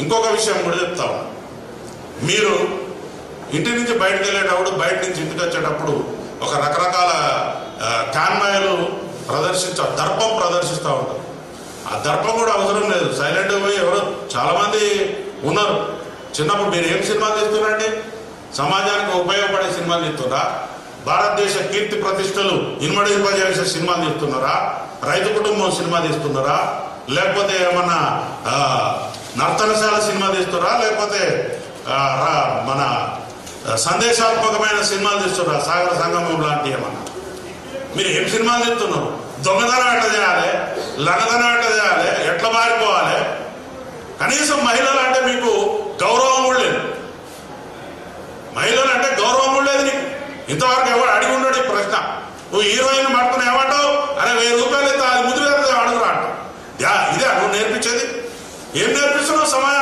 ఇంకొక విషయం కూడా చెప్తా ఉన్నా, మీరు ఇంటి నుంచి బయటకు వెళ్ళేటప్పుడు, బయట నుంచి ఇంటికి వచ్చేటప్పుడు ఒక రకరకాల కాన్వాయ్లు దర్పం ప్రదర్శిస్తూ ఉంటారు. ఆ దర్పం కూడా అవసరం లేదు, సైలెంట్గా పోయి ఎవరు చాలామంది ఉన్నారు. చిన్నప్పుడు మీరు ఏం సినిమాలు తీస్తున్నారండి? సమాజానికి ఉపయోగపడే సినిమాలు తీస్తున్నారా? భారతదేశ కీర్తి ప్రతిష్టలు ఇనుమడింపజేసే సినిమాలు తీస్తున్నారా? రైతు కుటుంబం సినిమా తీస్తున్నారా? లేకపోతే ఏమన్నా నర్తనశాల సినిమా తీస్తున్నారా? లేకపోతే మన సందేశాత్మకమైన సినిమాలు తీస్తున్నారా? సాగర సంగమం లాంటి ఏమన్నా? మీరు ఏం సినిమాలు తీస్తున్నారు? దొంగతనం ఎట్లా చేయాలి, లంగతనం ఎట్లా చేయాలి, ఎట్లా మారిపోవాలి? కనీసం మహిళలు అంటే మీకు గౌరవం కూడా లేదు. మహిళలు అంటే గౌరవం కూడా లేదు నీకు. ఇంతవరకు ఎవరు అడిగి ఉండడు ఈ ప్రశ్న. నువ్వు హీరోయిన్ పట్టుకుని ఏమంటావు? అరే 1000 రూపాయలు ఇస్తా, అది ముద్దు అడుగురా అంట. ఇదే నువ్వు నేర్పించేది? ఏం నేర్పిస్తున్నావు సమాజం?